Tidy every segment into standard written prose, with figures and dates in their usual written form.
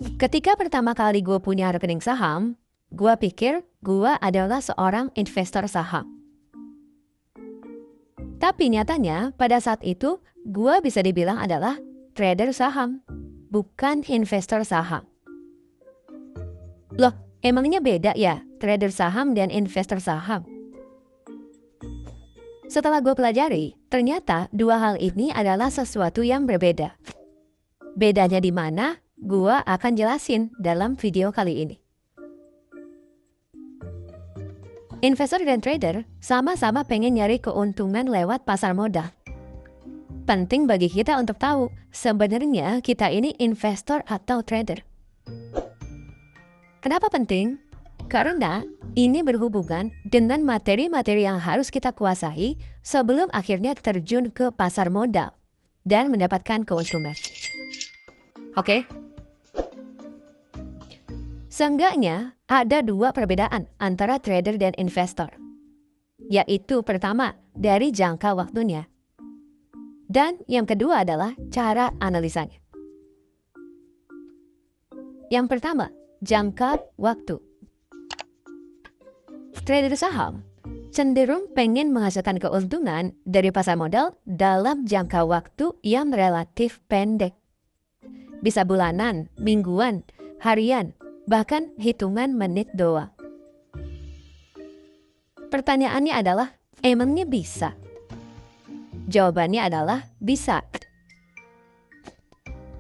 Ketika pertama kali gue punya rekening saham, gue pikir gue adalah seorang investor saham. Tapi nyatanya pada saat itu gue bisa dibilang adalah trader saham, bukan investor saham. Loh, emangnya beda ya trader saham dan investor saham? Setelah gue pelajari, ternyata dua hal ini adalah sesuatu yang berbeda. Bedanya di mana? Gue akan jelasin dalam video kali ini. Investor dan trader sama-sama pengen nyari keuntungan lewat pasar modal. Penting bagi kita untuk tahu sebenarnya kita ini investor atau trader. Kenapa penting? Karena ini berhubungan dengan materi-materi yang harus kita kuasai sebelum akhirnya terjun ke pasar modal dan mendapatkan keuntungan. Oke? Seenggaknya ada dua perbedaan antara trader dan investor. Yaitu pertama, dari jangka waktunya. Dan yang kedua adalah cara analisanya. Yang pertama, jangka waktu. Trader saham cenderung pengen menghasilkan keuntungan dari pasar modal dalam jangka waktu yang relatif pendek. Bisa bulanan, mingguan, harian, bahkan hitungan menit doang. Pertanyaannya adalah, emangnya bisa? Jawabannya adalah bisa.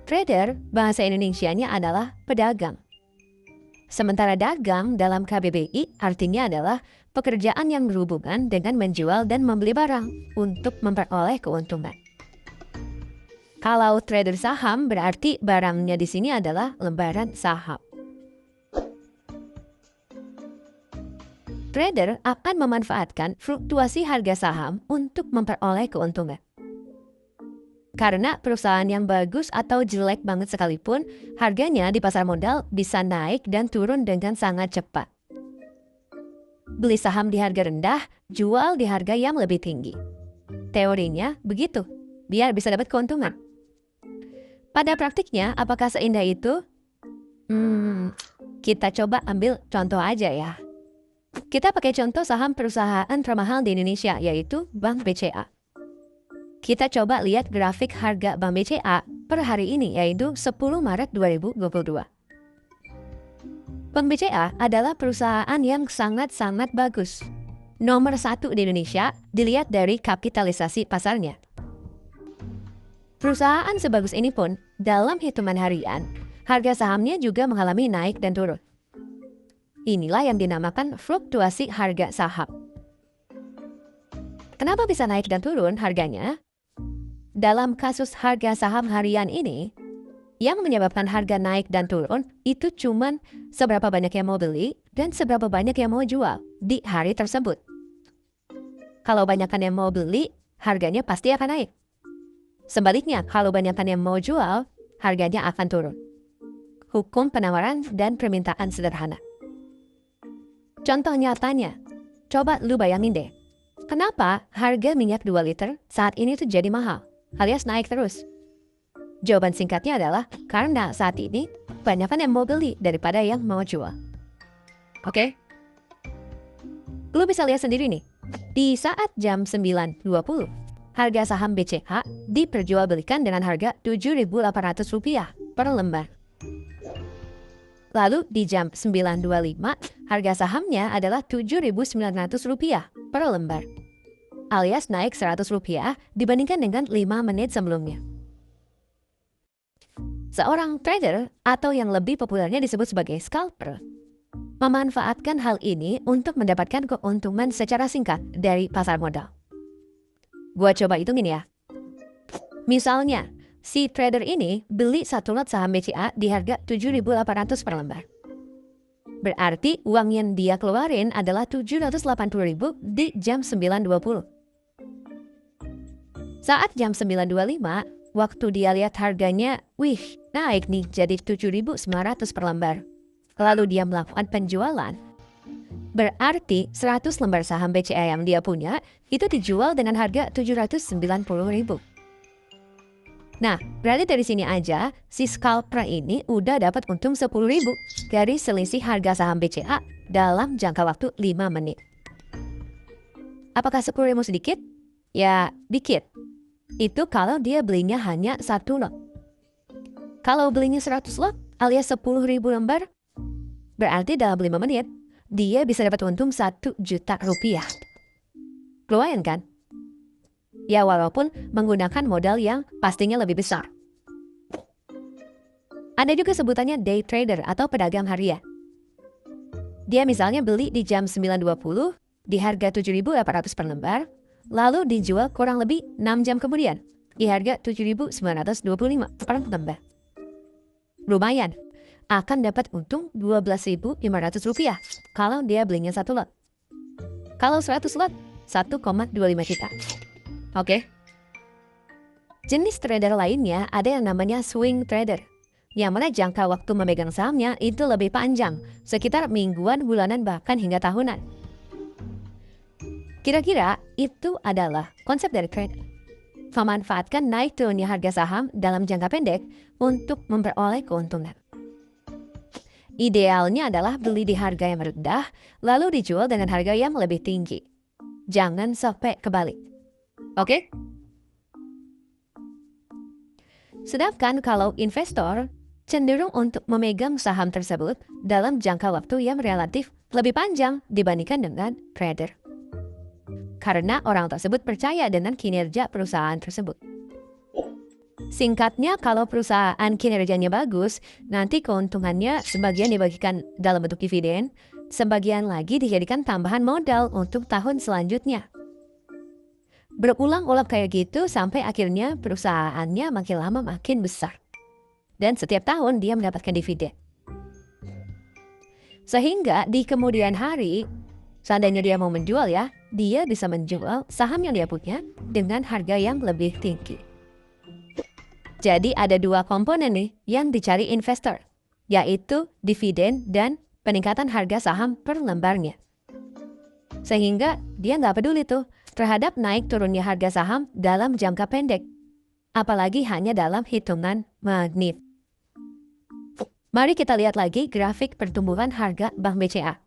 Trader, bahasa Indonesianya adalah pedagang. Sementara dagang dalam KBBI artinya adalah pekerjaan yang berhubungan dengan menjual dan membeli barang untuk memperoleh keuntungan. Kalau trader saham berarti barangnya di sini adalah lembaran saham. Trader akan memanfaatkan fluktuasi harga saham untuk memperoleh keuntungan. Karena perusahaan yang bagus atau jelek banget sekalipun, harganya di pasar modal bisa naik dan turun dengan sangat cepat. Beli saham di harga rendah, jual di harga yang lebih tinggi. Teorinya begitu, biar bisa dapat keuntungan. Pada praktiknya, apakah seindah itu? Kita coba ambil contoh aja ya. Kita pakai contoh saham perusahaan termahal di Indonesia, yaitu Bank BCA. Kita coba lihat grafik harga Bank BCA per hari ini, yaitu 10 Maret 2022. Bank BCA adalah perusahaan yang sangat-sangat bagus. Nomor 1 di Indonesia dilihat dari kapitalisasi pasarnya. Perusahaan sebagus ini pun, dalam hitungan harian, harga sahamnya juga mengalami naik dan turun. Inilah yang dinamakan fluktuasi harga saham. Kenapa bisa naik dan turun harganya? Dalam kasus harga saham harian ini, yang menyebabkan harga naik dan turun itu cuman seberapa banyak yang mau beli dan seberapa banyak yang mau jual di hari tersebut. Kalau banyakkan yang mau beli, harganya pasti akan naik. Sebaliknya, kalau banyakkan yang mau jual, harganya akan turun. Hukum penawaran dan permintaan sederhana. Contoh nyatanya, coba lu bayangin deh, kenapa harga minyak 2 liter saat ini tuh jadi mahal, alias naik terus? Jawaban singkatnya adalah karena saat ini banyakkan yang mau beli daripada yang mau jual. Oke? Lu bisa lihat sendiri nih, di saat jam 9.20, harga saham BCA diperjualbelikan dengan harga Rp7.800 per lembar. Lalu di jam 9.25, harga sahamnya adalah Rp7.900 per lembar. Alias naik Rp100 dibandingkan dengan 5 menit sebelumnya. Seorang trader atau yang lebih populernya disebut sebagai scalper memanfaatkan hal ini untuk mendapatkan keuntungan secara singkat dari pasar modal. Gua coba hitungin ya. Misalnya, si trader ini beli satu lot saham BCA di harga Rp7.800 per lembar. Berarti uang yang dia keluarin adalah Rp780.000 di jam 9.20. Saat jam 9.25, waktu dia lihat harganya, wih, naik nih jadi Rp7.900 per lembar. Lalu dia melakukan penjualan. Berarti 100 lembar saham BCA yang dia punya itu dijual dengan harga Rp790.000. Nah, berarti dari sini aja, si scalper ini udah dapat untung 10.000 dari selisih harga saham BCA dalam jangka waktu 5 menit. Apakah 10.000 sedikit? Ya, dikit. Itu kalau dia belinya hanya 1 lot. Kalau belinya 100 lot alias 10.000 lembar, berarti dalam 5 menit, dia bisa dapat untung 1 juta rupiah. Lumayan kan? Ya walaupun menggunakan modal yang pastinya lebih besar. Ada juga sebutannya day trader atau pedagang harian. Dia misalnya beli di jam 9.20 di harga 7.800 per lembar, lalu dijual kurang lebih 6 jam kemudian di harga 7.925 per lembar. Lumayan, akan dapat untung 12.500 rupiah kalau dia belinya 1 lot. Kalau 100 lot, 1,25 juta. Oke. Jenis trader lainnya ada yang namanya swing trader, yang mana jangka waktu memegang sahamnya itu lebih panjang, sekitar mingguan, bulanan, bahkan hingga tahunan. Kira-kira itu adalah konsep dari trader. Memanfaatkan naik turunnya harga saham dalam jangka pendek untuk memperoleh keuntungan. Idealnya adalah beli di harga yang rendah, lalu dijual dengan harga yang lebih tinggi. Jangan sampai kebalik. Oke? Sedangkan kalau investor cenderung untuk memegang saham tersebut dalam jangka waktu yang relatif lebih panjang dibandingkan dengan trader. Karena orang tersebut percaya dengan kinerja perusahaan tersebut. Singkatnya, kalau perusahaan kinerjanya bagus, nanti keuntungannya sebagian dibagikan dalam bentuk dividen, sebagian lagi dijadikan tambahan modal untuk tahun selanjutnya. Berulang-ulang kayak gitu sampai akhirnya perusahaannya makin lama makin besar. Dan setiap tahun dia mendapatkan dividen. Sehingga di kemudian hari, seandainya dia mau menjual ya, dia bisa menjual saham yang dia punya dengan harga yang lebih tinggi. Jadi ada 2 komponen nih yang dicari investor, yaitu dividen dan peningkatan harga saham per lembarnya. Sehingga dia nggak peduli tuh terhadap naik turunnya harga saham dalam jangka pendek, apalagi hanya dalam hitungan menit. Mari kita lihat lagi grafik pertumbuhan harga Bank BCA.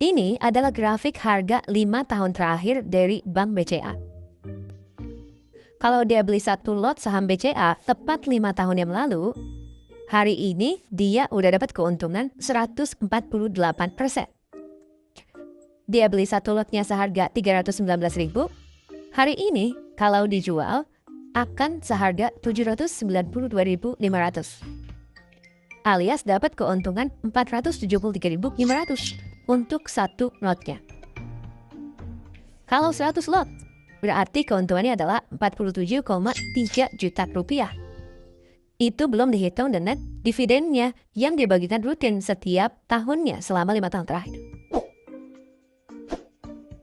Ini adalah grafik harga 5 tahun terakhir dari Bank BCA. Kalau dia beli 1 lot saham BCA tepat 5 tahun yang lalu, hari ini dia udah dapat keuntungan 148%. Dia beli 1 lotnya seharga 319.000, hari ini kalau dijual akan seharga 792.500. Alias dapat keuntungan 473.500 untuk 1 lotnya. Kalau 100 lot, berarti keuntungannya adalah 47,3 juta rupiah. Itu belum dihitung dengan dividennya yang dibagikan rutin setiap tahunnya selama 5 tahun terakhir.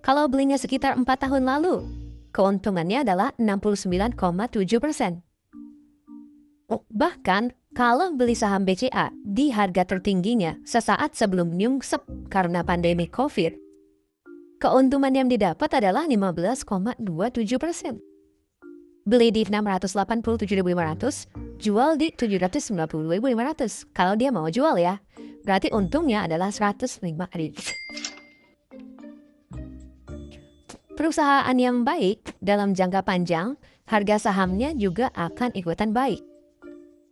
Kalau belinya sekitar 4 tahun lalu, keuntungannya adalah 69,7%. Bahkan kalau beli saham BCA di harga tertingginya sesaat sebelum nyungsep karena pandemi COVID, keuntungan yang didapat adalah 15,27%. Beli di 687.500, jual di 790.500. Kalau dia mau jual ya, berarti untungnya adalah 105.000. Perusahaan yang baik dalam jangka panjang, harga sahamnya juga akan ikutan baik.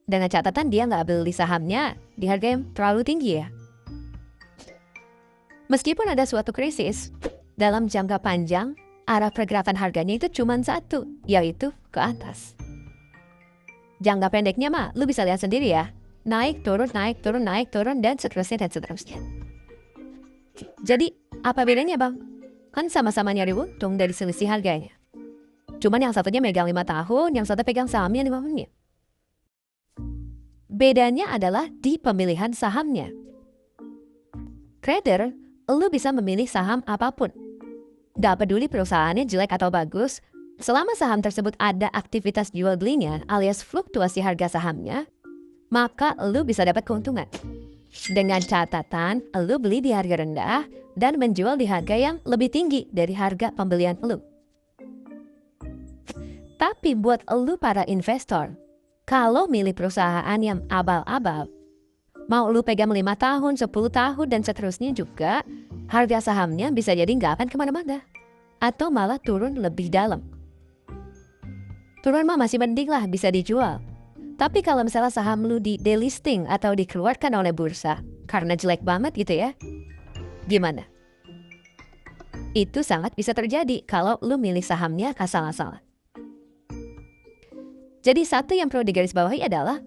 Dengan catatan dia nggak beli sahamnya di harga yang terlalu tinggi ya. Meskipun ada suatu krisis, dalam jangka panjang, arah pergerakan harganya itu cuma satu, yaitu ke atas. Jangka pendeknya mah, lu bisa lihat sendiri ya. Naik, turun, naik, turun, naik, turun, dan seterusnya, dan seterusnya. Jadi, apa bedanya bang? Kan sama-sama nyari untung dari selisih harganya. Cuman yang satunya megang 5 tahun, yang satu pegang sahamnya 5 menit. Bedanya adalah di pemilihan sahamnya. Trader, lu bisa memilih saham apapun. Gak peduli perusahaannya jelek atau bagus, selama saham tersebut ada aktivitas jual belinya alias fluktuasi harga sahamnya, maka lu bisa dapat keuntungan. Dengan catatan, lu beli di harga rendah dan menjual di harga yang lebih tinggi dari harga pembelian lu. Tapi buat elu para investor, kalau milih perusahaan yang abal-abal, mau lu pegang 5 tahun, 10 tahun, dan seterusnya juga, harga sahamnya bisa jadi nggak akan kemana-mana. Atau malah turun lebih dalam. Turun mah masih mending lah bisa dijual. Tapi kalau misalnya saham lu di delisting atau dikeluarkan oleh bursa, karena jelek banget gitu ya, gimana? Itu sangat bisa terjadi kalau lu milih sahamnya asal-asalan. Jadi satu yang perlu digarisbawahi adalah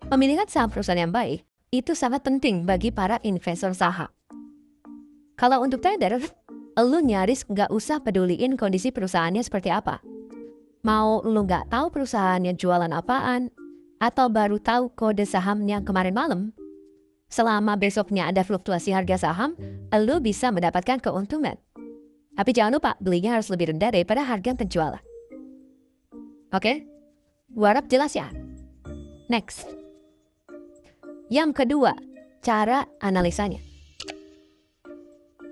pemilihan saham perusahaan yang baik itu sangat penting bagi para investor saham. Kalau untuk trader, lu nyaris nggak usah peduliin kondisi perusahaannya seperti apa. Mau lu nggak tahu perusahaannya jualan apaan, atau baru tahu kode sahamnya kemarin malam, selama besoknya ada fluktuasi harga saham, lu bisa mendapatkan keuntungan. Tapi jangan lupa belinya harus lebih rendah daripada harga penjualan. Oke? Gua harap jelas ya. Next. Yang kedua, cara analisanya.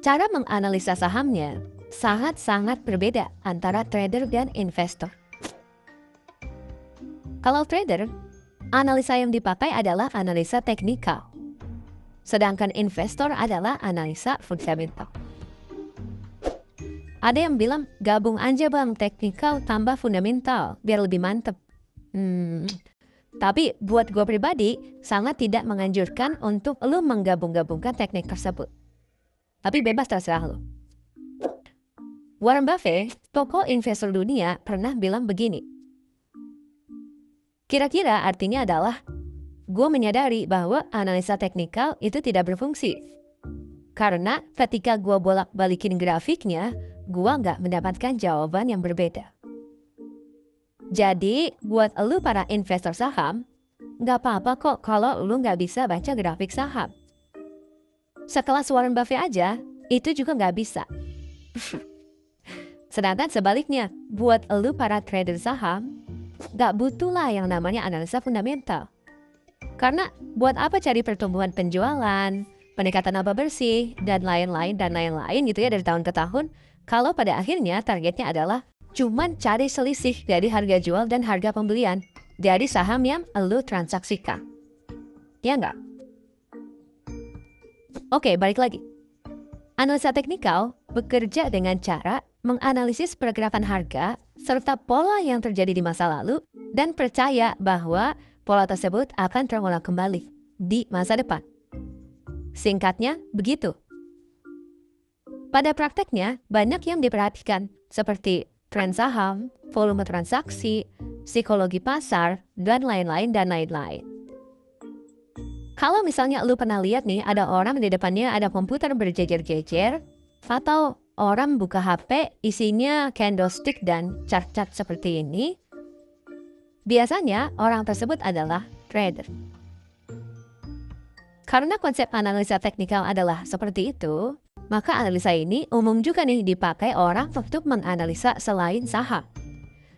Cara menganalisa sahamnya sangat-sangat berbeda antara trader dan investor. Kalau trader, analisa yang dipakai adalah analisa teknikal. Sedangkan investor adalah analisa fundamental. Ada yang bilang gabung aja bang teknikal tambah fundamental biar lebih mantep. Tapi buat gue pribadi sangat tidak menganjurkan untuk lo menggabung-gabungkan teknik tersebut. Tapi bebas terserah lo. Warren Buffett, tokoh investor dunia, pernah bilang begini. Kira-kira artinya adalah, gue menyadari bahwa analisa teknikal itu tidak berfungsi. Karena ketika gue bolak-balikin grafiknya, gue nggak mendapatkan jawaban yang berbeda. Jadi, buat lu para investor saham, nggak apa-apa kok kalau lu nggak bisa baca grafik saham. Sekelas Warren Buffett aja, itu juga nggak bisa. Sedangkan sebaliknya, buat lu para trader saham, nggak butuhlah yang namanya analisa fundamental. Karena buat apa cari pertumbuhan penjualan, peningkatan laba bersih, dan lain-lain gitu ya dari tahun ke tahun, kalau pada akhirnya targetnya adalah cuman cari selisih dari harga jual dan harga pembelian dari saham yang lu transaksikan. Ya enggak? Oke, balik lagi. Analisa teknikal bekerja dengan cara menganalisis pergerakan harga serta pola yang terjadi di masa lalu dan percaya bahwa pola tersebut akan terulang kembali di masa depan. Singkatnya, begitu. Pada prakteknya, banyak yang diperhatikan seperti tren saham, volume transaksi, psikologi pasar, dan lain-lain. Kalau misalnya lu pernah lihat nih, ada orang di depannya ada komputer berjejer-jejer, atau orang buka HP isinya candlestick dan chart-chart seperti ini, biasanya orang tersebut adalah trader. Karena konsep analisa teknikal adalah seperti itu, maka analisa ini umum juga nih dipakai orang untuk menganalisa selain saham,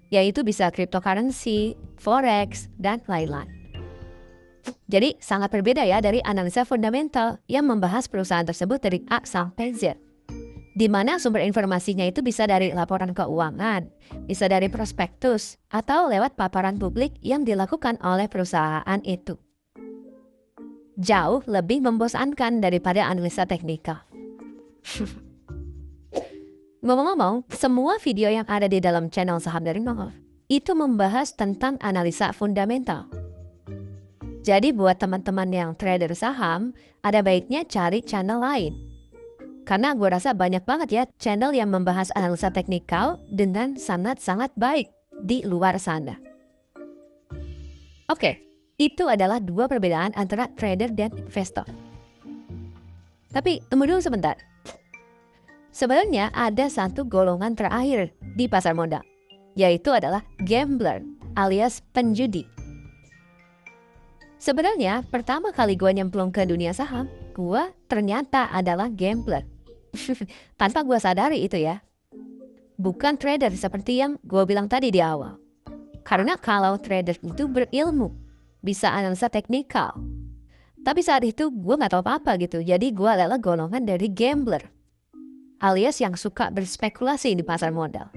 yaitu bisa cryptocurrency, forex, dan lain-lain. Jadi sangat berbeda ya dari analisa fundamental yang membahas perusahaan tersebut dari A sampai Z, di mana sumber informasinya itu bisa dari laporan keuangan, bisa dari prospektus, atau lewat paparan publik yang dilakukan oleh perusahaan itu. Jauh lebih membosankan daripada analisa teknikal. Ngomong-ngomong, semua video yang ada di dalam channel Saham dari Nol itu membahas tentang analisa fundamental. Jadi buat teman-teman yang trader saham, ada baiknya cari channel lain. Karena gue rasa banyak banget ya channel yang membahas analisa teknikal dengan sangat-sangat baik di luar sana. Oke, itu adalah dua perbedaan antara trader dan investor. Tapi tunggu dulu sebentar. Sebenarnya ada satu golongan terakhir di pasar modal, yaitu adalah gambler alias penjudi. Sebenarnya pertama kali gue nyemplung ke dunia saham, gue ternyata adalah gambler. Tanpa gue sadari itu ya. Bukan trader seperti yang gue bilang tadi di awal. Karena kalau trader itu berilmu, bisa analisa teknikal. Tapi saat itu gue gak tahu apa-apa gitu, jadi gue adalah golongan dari gambler, alias yang suka berspekulasi di pasar modal.